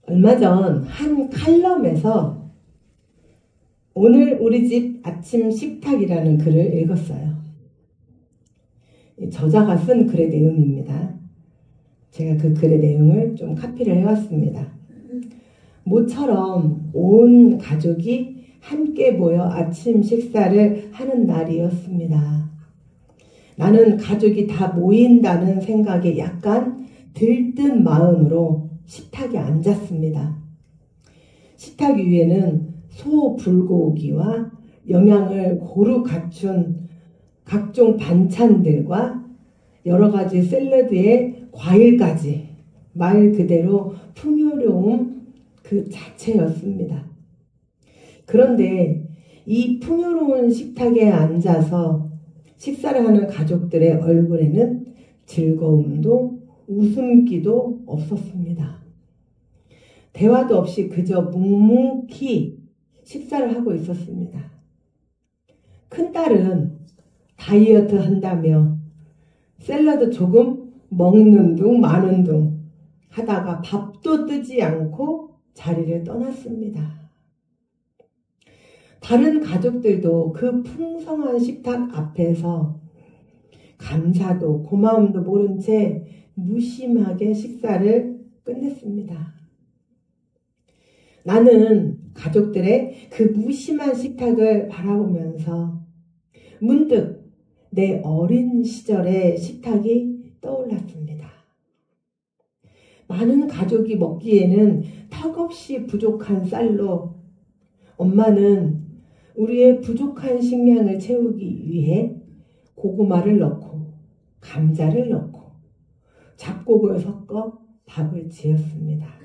얼마 전 한 칼럼에서 오늘 우리 집 아침 식탁이라는 글을 읽었어요. 저자가 쓴 글의 내용입니다. 제가 그 글의 내용을 좀 카피를 해왔습니다. 모처럼 온 가족이 함께 모여 아침 식사를 하는 날이었습니다. 나는 가족이 다 모인다는 생각에 약간 들뜬 마음으로 식탁에 앉았습니다. 식탁 위에는 소불고기와 영양을 고루 갖춘 각종 반찬들과 여러 가지 샐러드에 과일까지 말 그대로 풍요로움 그 자체였습니다. 그런데 이 풍요로운 식탁에 앉아서 식사를 하는 가족들의 얼굴에는 즐거움도 웃음기도 없었습니다. 대화도 없이 그저 묵묵히 식사를 하고 있었습니다. 큰딸은 다이어트 한다며 샐러드 조금 먹는 둥 마는 둥 하다가 밥도 뜨지 않고 자리를 떠났습니다. 다른 가족들도 그 풍성한 식탁 앞에서 감사도 고마움도 모른 채 무심하게 식사를 끝냈습니다. 나는 가족들의 그 무심한 식탁을 바라보면서 문득 내 어린 시절의 식탁이 떠올랐습니다. 많은 가족이 먹기에는 턱없이 부족한 쌀로 엄마는 우리의 부족한 식량을 채우기 위해 고구마를 넣고 감자를 넣고 잡곡을 섞어 밥을 지었습니다.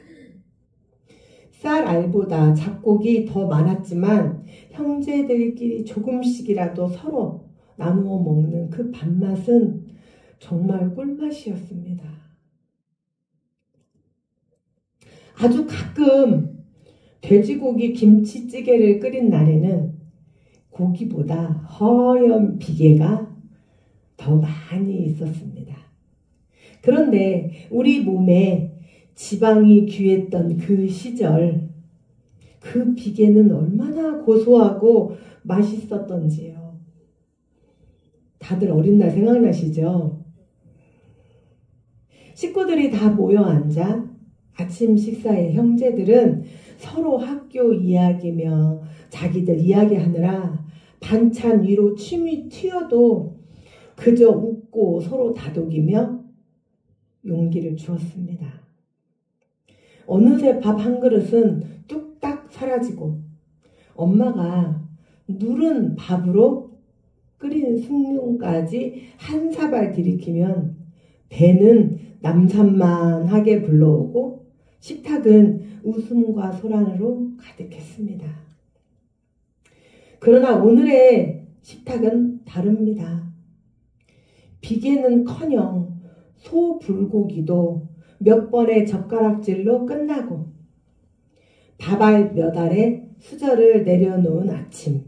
쌀 알보다 잡곡이 더 많았지만 형제들끼리 조금씩이라도 서로 나누어 먹는 그 밥맛은 정말 꿀맛이었습니다. 아주 가끔 돼지고기 김치찌개를 끓인 날에는 고기보다 허연 비계가 더 많이 있었습니다. 그런데 우리 몸에 지방이 귀했던 그 시절, 그 비계는 얼마나 고소하고 맛있었던지요. 다들 어린 날 생각나시죠? 식구들이 다 모여 앉아 아침 식사에 형제들은 서로 학교 이야기며 자기들 이야기하느라 반찬 위로 침이 튀어도 그저 웃고 서로 다독이며 용기를 주었습니다. 어느새 밥 한 그릇은 뚝딱 사라지고 엄마가 누른 밥으로 끓인 숭늉까지 한 사발 들이키면 배는 남산만하게 불러오고 식탁은 웃음과 소란으로 가득했습니다. 그러나 오늘의 식탁은 다릅니다. 비계는커녕 소불고기도 몇 번의 젓가락질로 끝나고 밥알 몇 알에 수저를 내려놓은 아침.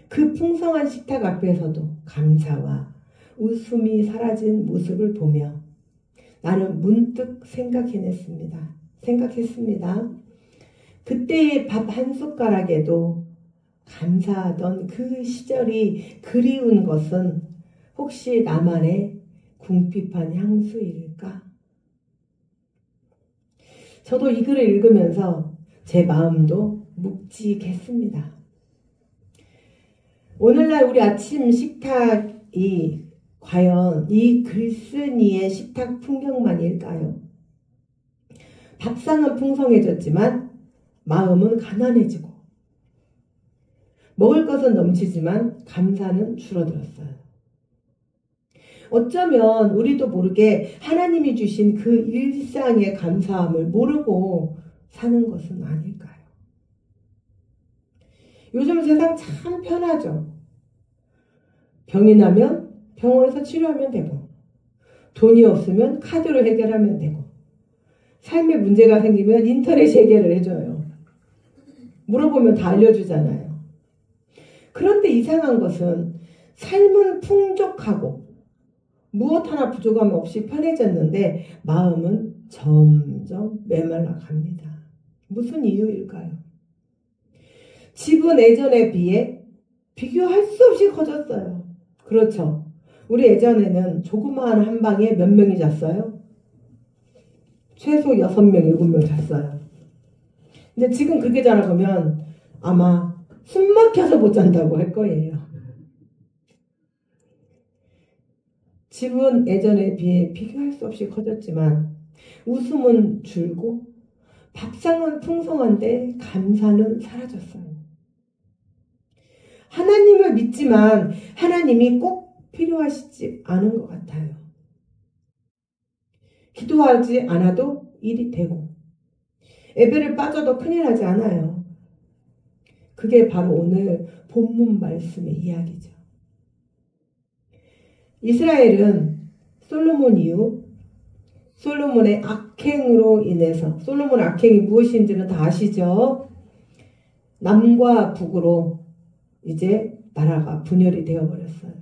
그 풍성한 식탁 앞에서도 감사와 웃음이 사라진 모습을 보며 나는 문득 생각했습니다. 그때의 밥 한 숟가락에도 감사하던 그 시절이 그리운 것은 혹시 나만의 궁핍한 향수일까? 저도 이 글을 읽으면서 제 마음도 묵직했습니다. 오늘날 우리 아침 식탁이 과연 이 글쓴이의 식탁 풍경만일까요? 밥상은 풍성해졌지만 마음은 가난해지고 먹을 것은 넘치지만 감사는 줄어들었어요. 어쩌면 우리도 모르게 하나님이 주신 그 일상의 감사함을 모르고 사는 것은 아닐까요? 요즘 세상 참 편하죠. 병이 나면 병원에서 치료하면 되고 돈이 없으면 카드로 해결하면 되고 삶에 문제가 생기면 인터넷 해결을 해줘요. 물어보면 다 알려주잖아요. 그런데 이상한 것은 삶은 풍족하고 무엇 하나 부족함 없이 편해졌는데 마음은 점점 메말라 갑니다. 무슨 이유일까요? 집은 예전에 비해 비교할 수 없이 커졌어요. 그렇죠. 우리 예전에는 조그마한 한 방에 몇 명이 잤어요? 최소 6명, 7명 잤어요. 근데 지금 그렇게 자라 보면 아마 숨 막혀서 못 잔다고 할 거예요. 집은 예전에 비해 비교할 수 없이 커졌지만 웃음은 줄고 밥상은 풍성한데 감사는 사라졌어요. 하나님을 믿지만 하나님이 꼭 필요하시지 않은 것 같아요. 기도하지 않아도 일이 되고 예배를 빠져도 큰일 나지 않아요. 그게 바로 오늘 본문 말씀의 이야기죠. 이스라엘은 솔로몬 이후 솔로몬의 악행으로 인해서, 솔로몬의 악행이 무엇인지는 다 아시죠? 남과 북으로 이제 나라가 분열이 되어버렸어요.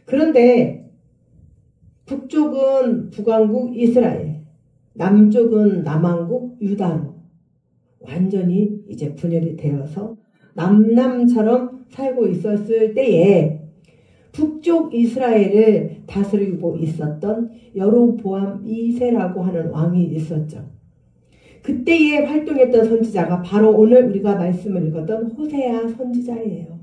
그런데 북쪽은 북왕국 이스라엘, 남쪽은 남왕국 유다로 완전히 이제 분열이 되어서 남남처럼 살고 있었을 때에 북쪽 이스라엘을 다스리고 있었던 여로보암 2세라고 하는 왕이 있었죠. 그때에 활동했던 선지자가 바로 오늘 우리가 말씀을 읽었던 호세아 선지자예요.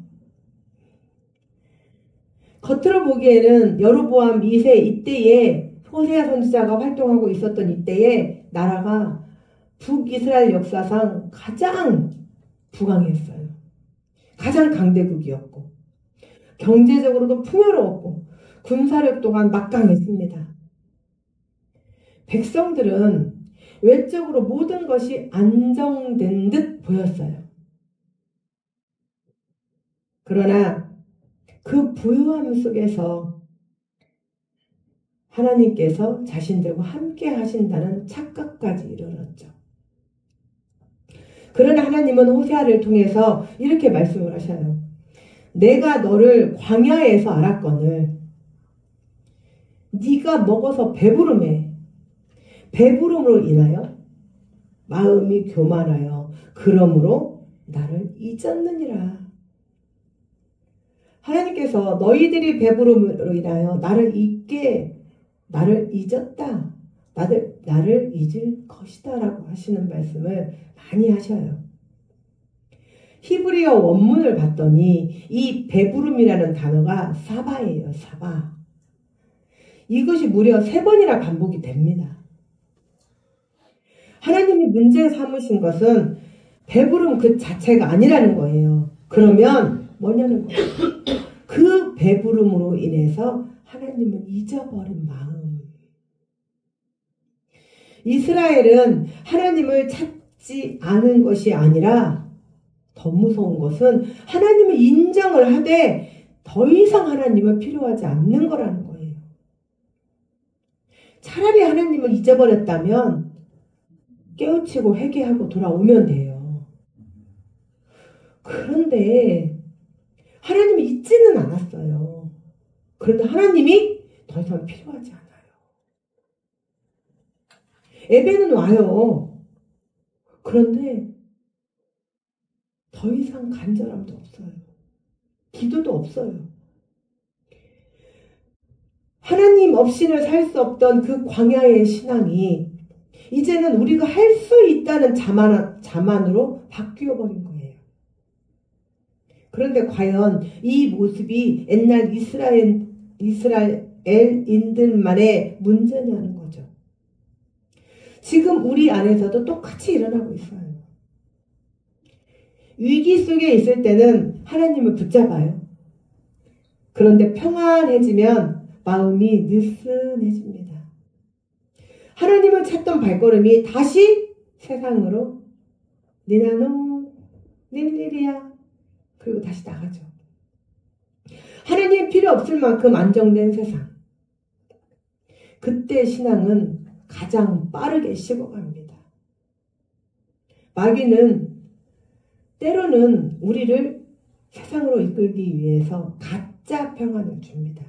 겉으로 보기에는 여로보암 2세 이때에 호세아 선지자가 활동하고 있었던 이때에 나라가 북이스라엘 역사상 가장 부강했어요. 가장 강대국이었고 경제적으로도 풍요로웠고 군사력 또한 막강했습니다. 백성들은 외적으로 모든 것이 안정된 듯 보였어요. 그러나 그 부유함 속에서 하나님께서 자신들과 함께 하신다는 착각까지 이르렀죠. 그러나 하나님은 호세아를 통해서 이렇게 말씀을 하셔요. 내가 너를 광야에서 알았거늘 네가 먹어서 배부름으로 인하여 마음이 교만하여 그러므로 나를 잊었느니라. 하나님께서 너희들이 배부름으로 인하여 나를 잊었다. 나를 잊을 것이다 라고 하시는 말씀을 많이 하셔요. 히브리어 원문을 봤더니 이 배부름이라는 단어가 사바예요. 사바. 이것이 무려 3번이나 반복이 됩니다. 하나님이 문제 삼으신 것은 배부름 그 자체가 아니라는 거예요. 그러면 뭐냐는 거예요. 그 배부름으로 인해서 하나님은 잊어버린 마음. 이스라엘은 하나님을 찾지 않은 것이 아니라 더 무서운 것은 하나님을 인정을 하되 더 이상 하나님은 필요하지 않는 거라는 거예요. 차라리 하나님을 잊어버렸다면 깨우치고 회개하고 돌아오면 돼요. 그런데 하나님이 잊지는 않았어요. 그런데 하나님이 더 이상 필요하지 않아요. 예배는 와요. 그런데 더 이상 간절함도 없어요. 기도도 없어요. 하나님 없이는 살 수 없던 그 광야의 신앙이 이제는 우리가 할 수 있다는 자만으로 바뀌어버린 거예요. 그런데 과연 이 모습이 옛날 이스라엘인들만의 문제냐는 거죠. 지금 우리 안에서도 똑같이 일어나고 있어요. 위기 속에 있을 때는 하나님을 붙잡아요. 그런데 평안해지면 마음이 느슨해집니다. 하나님을 찾던 발걸음이 다시 세상으로 니나노 닐리리야 그리고 다시 나가죠. 하나님 필요 없을 만큼 안정된 세상. 그때 신앙은 가장 빠르게 식어갑니다. 마귀는 때로는 우리를 세상으로 이끌기 위해서 가짜 평안을 줍니다.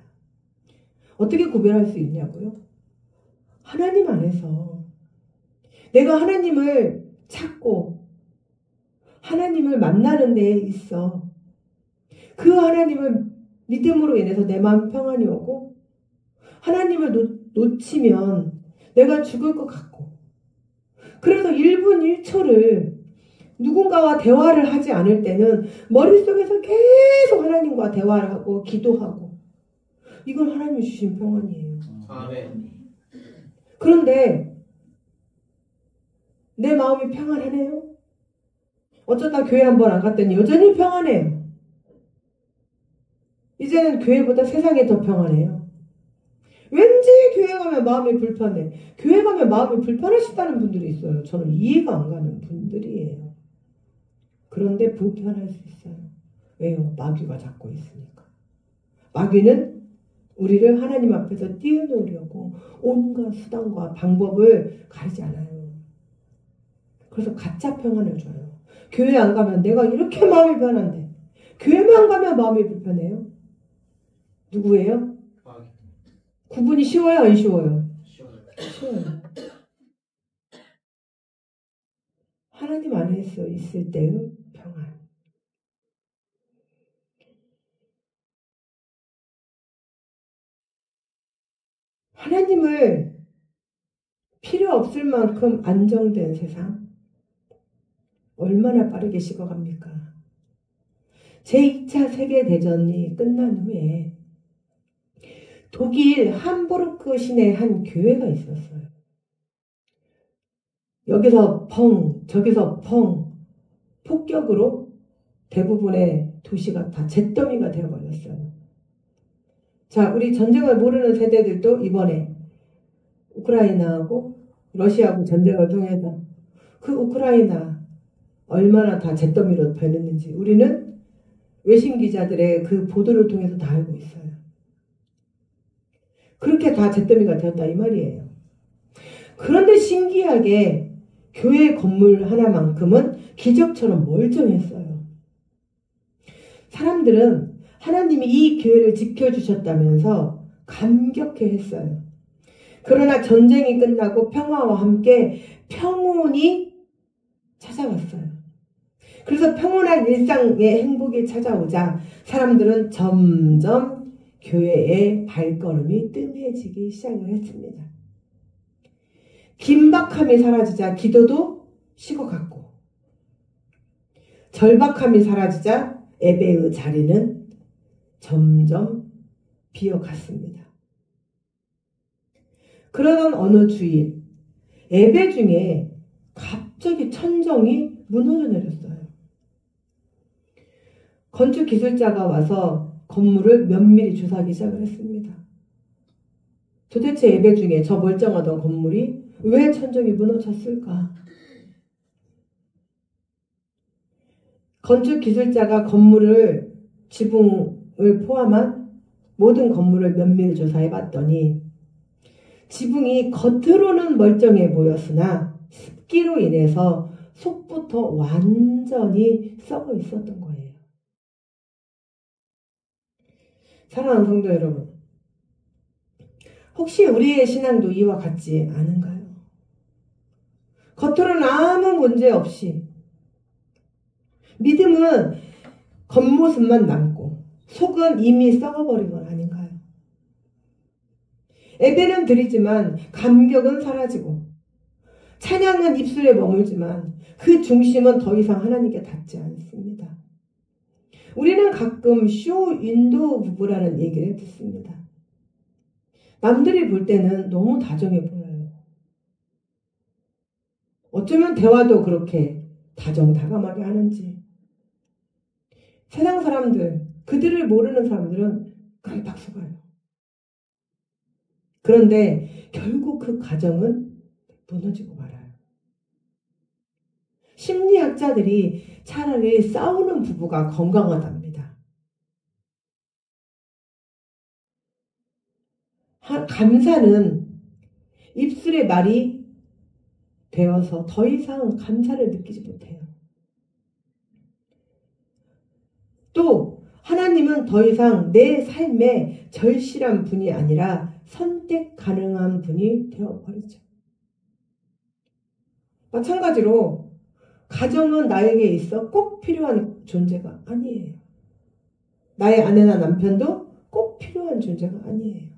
어떻게 구별할 수 있냐고요? 하나님 안에서 내가 하나님을 찾고 하나님을 만나는 데에 있어. 그 하나님을 믿음으로 인해서 내 마음 평안이 오고 하나님을 놓치면 내가 죽을 것 같고 그래서 1분 1초를 누군가와 대화를 하지 않을 때는 머릿속에서 계속 하나님과 대화를 하고 기도하고 이건 하나님이 주신 평안이에요. 아멘. 그런데 내 마음이 평안하네요. 어쩌다 교회 한 번 안 갔더니 여전히 평안해요. 이제는 교회보다 세상이 더 평안해요. 왠지 교회 가면 마음이 불편해. 교회 가면 마음이 불편하시다는 분들이 있어요. 저는 이해가 안 가는 분들이에요. 그런데 불편할 수 있어요. 왜요? 마귀가 잡고 있으니까. 마귀는 우리를 하나님 앞에서 띄워놓으려고 온갖 수단과 방법을 가리지 않아요. 그래서 가짜 평안을 줘요. 교회 안 가면 내가 이렇게 마음이 편한데 교회만 가면 마음이 불편해요? 누구예요? 구분이 쉬워요? 안 쉬워요? 쉬워요. 하나님 안에서 있을 때의 평안. 하나님을 필요 없을 만큼 안정된 세상 얼마나 빠르게 식어갑니까? 제2차 세계대전이 끝난 후에 독일 함부르크 시내에 한 교회가 있었어요. 여기서 펑 저기서 펑 폭격으로 대부분의 도시가 다 잿더미가 되어버렸어요. 자, 우리 전쟁을 모르는 세대들도 이번에 우크라이나하고 러시아하고 전쟁을 통해서 그 우크라이나 얼마나 다 잿더미로 변했는지 우리는 외신 기자들의 그 보도를 통해서 다 알고 있어요. 그렇게 다 잿더미가 되었다 이 말이에요. 그런데 신기하게 교회 건물 하나만큼은 기적처럼 멀쩡했어요. 사람들은 하나님이 이 교회를 지켜주셨다면서 감격해했어요. 그러나 전쟁이 끝나고 평화와 함께 평온이 찾아왔어요. 그래서 평온한 일상의 행복이 찾아오자 사람들은 점점 교회의 발걸음이 뜸해지기 시작을 했습니다. 긴박함이 사라지자 기도도 식어갔고 절박함이 사라지자 예배의 자리는 점점 비어갔습니다. 그러던 어느 주일 예배 중에 갑자기 천정이 무너져 내렸어요. 건축 기술자가 와서 건물을 면밀히 조사하기 시작을 했습니다. 도대체 예배 중에 저 멀쩡하던 건물이 왜 천정이 무너졌을까? 건축 기술자가 건물을 지붕을 포함한 모든 건물을 면밀히 조사해 봤더니 지붕이 겉으로는 멀쩡해 보였으나 습기로 인해서 속부터 완전히 썩어 있었던 거예요. 사랑하는 성도 여러분, 혹시 우리의 신앙도 이와 같지 않은가요? 겉으로는 아무 문제 없이 믿음은 겉모습만 남고 속은 이미 썩어버린 건 아닌가요? 예배는 드리지만 감격은 사라지고 찬양은 입술에 머물지만 그 중심은 더 이상 하나님께 닿지 않습니다. 우리는 가끔 쇼윈도 부부라는 얘기를 듣습니다. 남들이 볼 때는 너무 다정해 보여요. 어쩌면 대화도 그렇게 다정다감하게 하는지. 세상 사람들, 그들을 모르는 사람들은 깜빡 속아요. 그런데 결국 그 가정은 무너지고 말아요. 심리학자들이 차라리 싸우는 부부가 건강하답니다. 감사는 입술의 말이 되어서 더 이상 감사를 느끼지 못해요. 또 하나님은 더 이상 내 삶의 절실한 분이 아니라 선택 가능한 분이 되어버리죠. 마찬가지로 가정은 나에게 있어 꼭 필요한 존재가 아니에요. 나의 아내나 남편도 꼭 필요한 존재가 아니에요.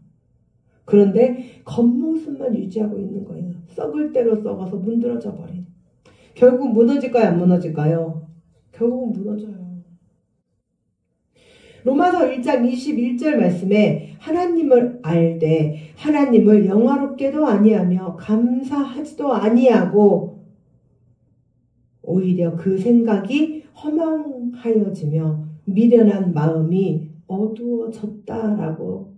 그런데 겉모습만 유지하고 있는 거예요. 썩을 대로 썩어서 문드러져 버린. 결국 무너질까요? 안 무너질까요? 결국은 무너져요. 로마서 1장 21절 말씀에 하나님을 알되 하나님을 영화롭게도 아니하며 감사하지도 아니하고 오히려 그 생각이 허망하여지며 미련한 마음이 어두워졌다라고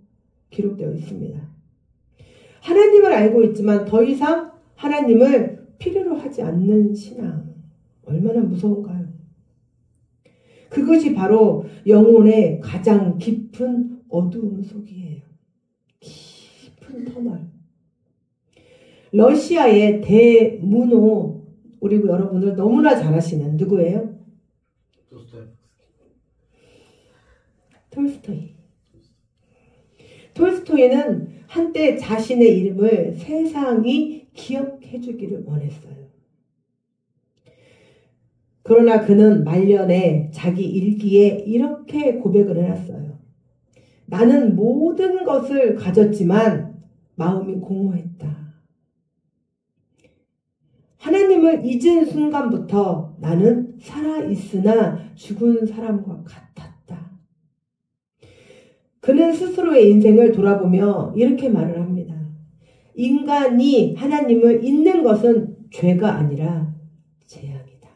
기록되어 있습니다. 하나님을 알고 있지만 더 이상 하나님을 필요로 하지 않는 신앙. 얼마나 무서운가요? 그것이 바로 영혼의 가장 깊은 어두움 속이에요. 깊은 터널. 러시아의 대문호, 우리 여러분들 너무나 잘 아시는 누구예요? 톨스토이. 톨스토이는 한때 자신의 이름을 세상이 기억해 주기를 원했어요. 그러나 그는 말년에 자기 일기에 이렇게 고백을 해놨어요. 나는 모든 것을 가졌지만 마음이 공허했다. 하나님을 잊은 순간부터 나는 살아있으나 죽은 사람과 같았다. 그는 스스로의 인생을 돌아보며 이렇게 말을 합니다. 인간이 하나님을 잊는 것은 죄가 아니라 재앙이다.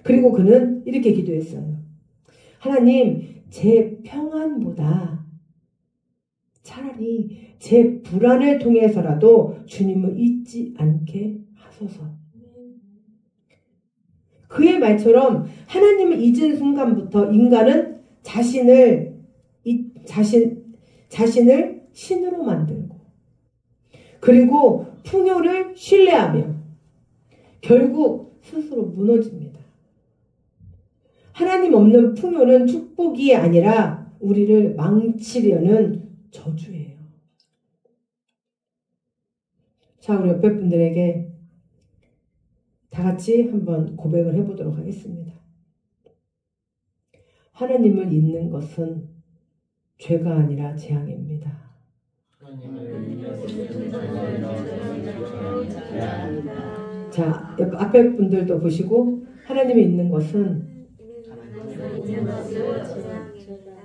그리고 그는 이렇게 기도했어요. 하나님, 제 평안보다 차라리 제 불안을 통해서라도 주님을 잊지 않게 하소서. 그의 말처럼 하나님을 잊은 순간부터 인간은 자신을 신으로 만들고 그리고 풍요를 신뢰하며 결국 스스로 무너집니다. 하나님 없는 풍요는 축복이 아니라 우리를 망치려는 저주예요. 자, 우리 옆에 분들에게 다 같이 한번 고백을 해보도록 하겠습니다. 하나님을 잊는 것은 죄가 아니라 재앙입니다. 자, 앞에 분들도 보시고 하나님을 잊는 것은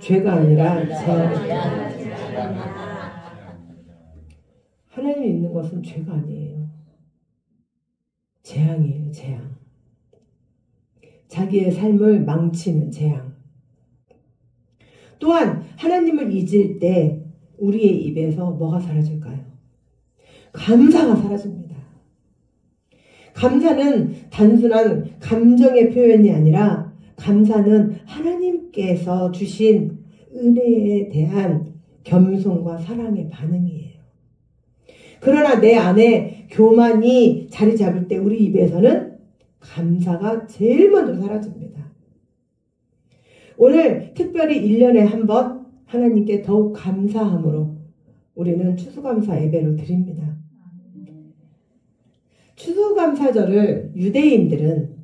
죄가 아니라 재앙입니다. 하나님을 잊는 것은 죄가 아니에요. 재앙이에요. 재앙. 자기의 삶을 망치는 재앙. 또한 하나님을 잊을 때 우리의 입에서 뭐가 사라질까요? 감사가 사라집니다. 감사는 단순한 감정의 표현이 아니라 감사는 하나님께서 주신 은혜에 대한 겸손과 사랑의 반응이에요. 그러나 내 안에 교만이 자리 잡을 때 우리 입에서는 감사가 제일 먼저 사라집니다. 오늘 특별히 1년에 한 번 하나님께 더욱 감사함으로 우리는 추수감사 예배를 드립니다. 추수감사절을 유대인들은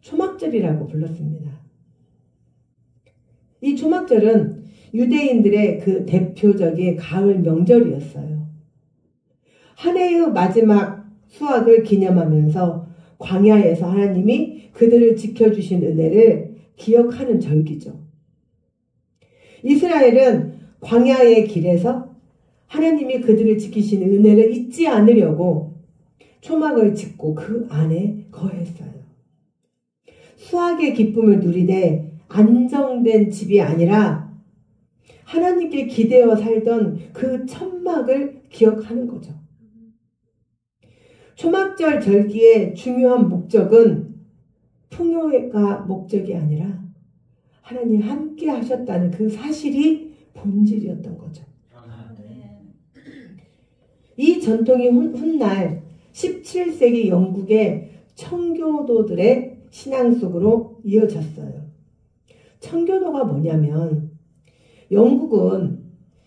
초막절이라고 불렀습니다. 이 초막절은 유대인들의 그 대표적인 가을 명절이었어요. 한 해의 마지막 수확을 기념하면서 광야에서 하나님이 그들을 지켜주신 은혜를 기억하는 절기죠. 이스라엘은 광야의 길에서 하나님이 그들을 지키신 은혜를 잊지 않으려고 초막을 짓고 그 안에 거했어요. 수확의 기쁨을 누리되 안정된 집이 아니라 하나님께 기대어 살던 그 천막을 기억하는 거죠. 초막절 절기의 중요한 목적은 풍요가 목적이 아니라 하나님 함께 하셨다는 그 사실이 본질이었던 거죠. 이 전통이 훗날 17세기 영국의 청교도들의 신앙 속으로 이어졌어요. 청교도가 뭐냐면 영국은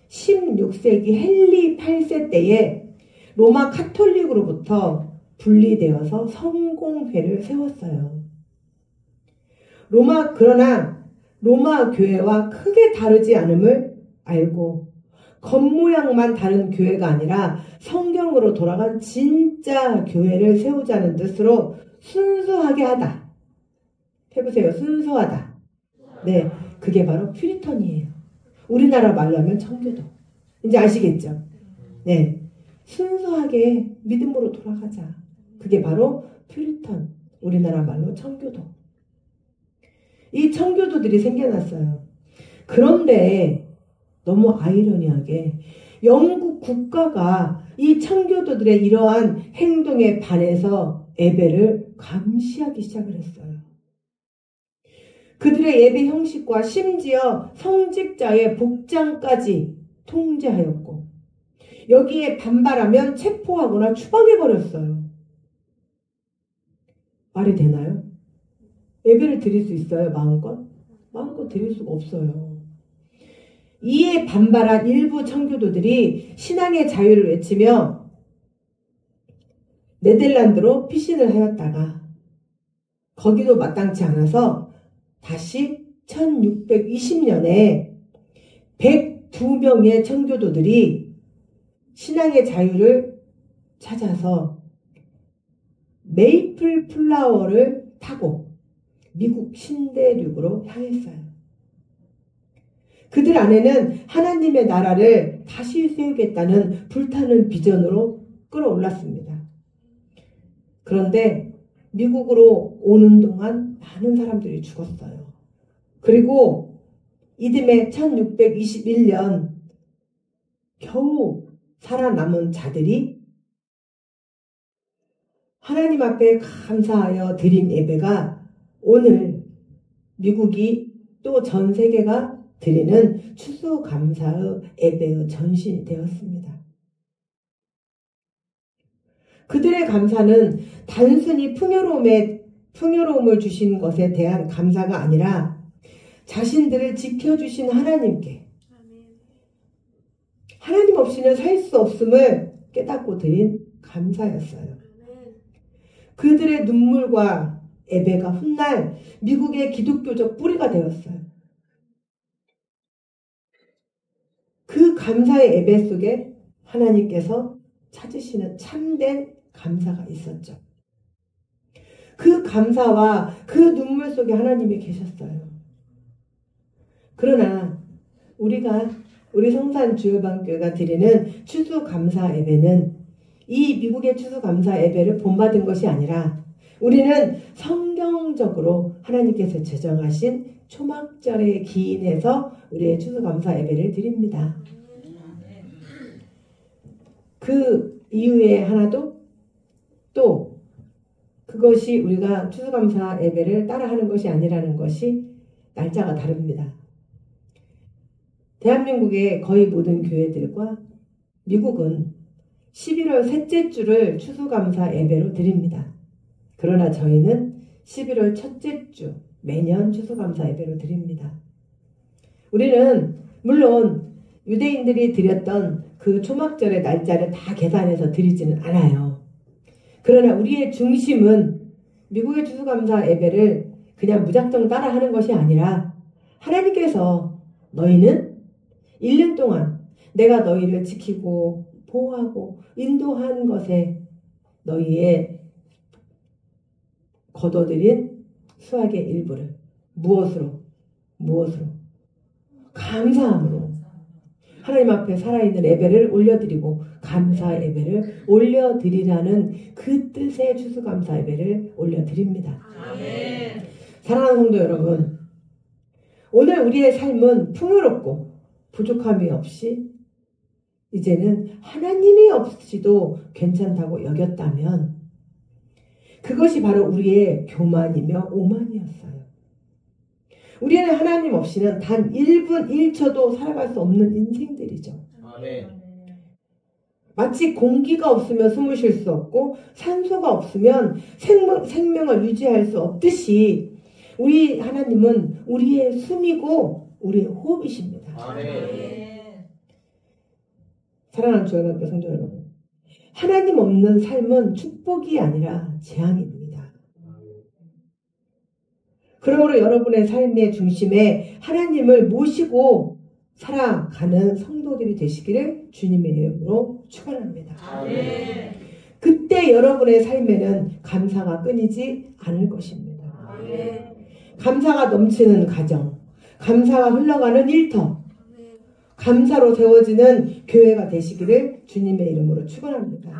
16세기 헨리 8세 때에 로마 카톨릭으로부터 분리되어서 성공회를 세웠어요. 그러나 로마 교회와 크게 다르지 않음을 알고 겉모양만 다른 교회가 아니라 성경으로 돌아간 진짜 교회를 세우자는 뜻으로 순수하게 하다. 해보세요. 순수하다. 네, 그게 바로 퓨리턴이에요. 우리나라 말로 하면 청교도. 이제 아시겠죠? 네, 순수하게 믿음으로 돌아가자. 그게 바로 퓨리턴. 우리나라 말로 청교도. 이 청교도들이 생겨났어요. 그런데 너무 아이러니하게 영국 국가가 이 청교도들의 이러한 행동에 반해서 예배를 감시하기 시작을 했어요. 그들의 예배 형식과 심지어 성직자의 복장까지 통제하였고 여기에 반발하면 체포하거나 추방해버렸어요. 말이 되나요? 예배를 드릴 수 있어요? 마음껏? 마음껏 드릴 수가 없어요. 이에 반발한 일부 청교도들이 신앙의 자유를 외치며 네덜란드로 피신을 하였다가 거기도 마땅치 않아서 다시 1620년에 102명의 청교도들이 신앙의 자유를 찾아서 메이플 플라워를 타고 미국 신대륙으로 향했어요. 그들 안에는 하나님의 나라를 다시 세우겠다는 불타는 비전으로 끌어올랐습니다. 그런데 미국으로 오는 동안 많은 사람들이 죽었어요. 그리고 이듬해 1621년 겨우 살아남은 자들이 하나님 앞에 감사하여 드린 예배가 오늘 미국이 또 전 세계가 드리는 추수감사의 예배의 전신이 되었습니다. 그들의 감사는 단순히 풍요로움을 주신 것에 대한 감사가 아니라 자신들을 지켜주신 하나님께 하나님 없이는 살 수 없음을 깨닫고 드린 감사였어요. 그들의 눈물과 예배가 훗날 미국의 기독교적 뿌리가 되었어요. 그 감사의 예배 속에 하나님께서 찾으시는 참된 감사가 있었죠. 그 감사와 그 눈물 속에 하나님이 계셨어요. 그러나 우리 성산주일방교회가 드리는 추수감사 예배는 이 미국의 추수감사 예배를 본받은 것이 아니라 우리는 성경적으로 하나님께서 제정하신 초막절에 기인해서 우리의 추수감사 예배를 드립니다. 그 이유에 하나도 또 그것이 우리가 추수감사 예배를 따라하는 것이 아니라는 것이 날짜가 다릅니다. 대한민국의 거의 모든 교회들과 미국은 11월 셋째 주를 추수감사 예배로 드립니다. 그러나 저희는 11월 첫째 주 매년 추수감사 예배로 드립니다. 우리는 물론 유대인들이 드렸던 그 초막절의 날짜를 다 계산해서 드리지는 않아요. 그러나 우리의 중심은 미국의 추수감사 예배를 그냥 무작정 따라하는 것이 아니라 하나님께서 너희는 1년 동안 내가 너희를 지키고 보호하고 인도한 것에 너희의 거둬들인 수확의 일부를 무엇으로 감사함으로 하나님 앞에 살아있는 예배를 올려드리고 감사 예배를 올려드리라는 그 뜻의 추수감사 예배를 올려드립니다. 아멘. 사랑하는 성도 여러분, 오늘 우리의 삶은 풍요롭고 부족함이 없이 이제는 하나님이 없이도 괜찮다고 여겼다면 그것이 바로 우리의 교만이며 오만이었어요. 우리는 하나님 없이는 단 1분 1초도 살아갈 수 없는 인생들이죠. 아멘. 마치 공기가 없으면 숨을 쉴 수 없고 산소가 없으면 생명을 유지할 수 없듯이 우리 하나님은 우리의 숨이고 우리의 호흡이십니다. 사랑하는 주의 성도 여러분, 하나님 없는 삶은 축복이 아니라 재앙입니다. 그러므로 여러분의 삶의 중심에 하나님을 모시고 살아가는 성도들이 되시기를 주님의 이름으로 축원합니다. 그때 여러분의 삶에는 감사가 끊이지 않을 것입니다. 감사가 넘치는 가정, 감사가 흘러가는 일터, 감사로 세워지는 교회가 되시기를 주님의 이름으로 축원합니다.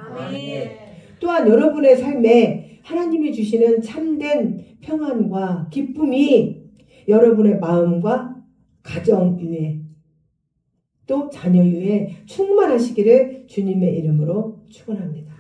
또한 여러분의 삶에 하나님이 주시는 참된 평안과 기쁨이 여러분의 마음과 가정 위에 또 자녀 위에 충만하시기를 주님의 이름으로 축원합니다.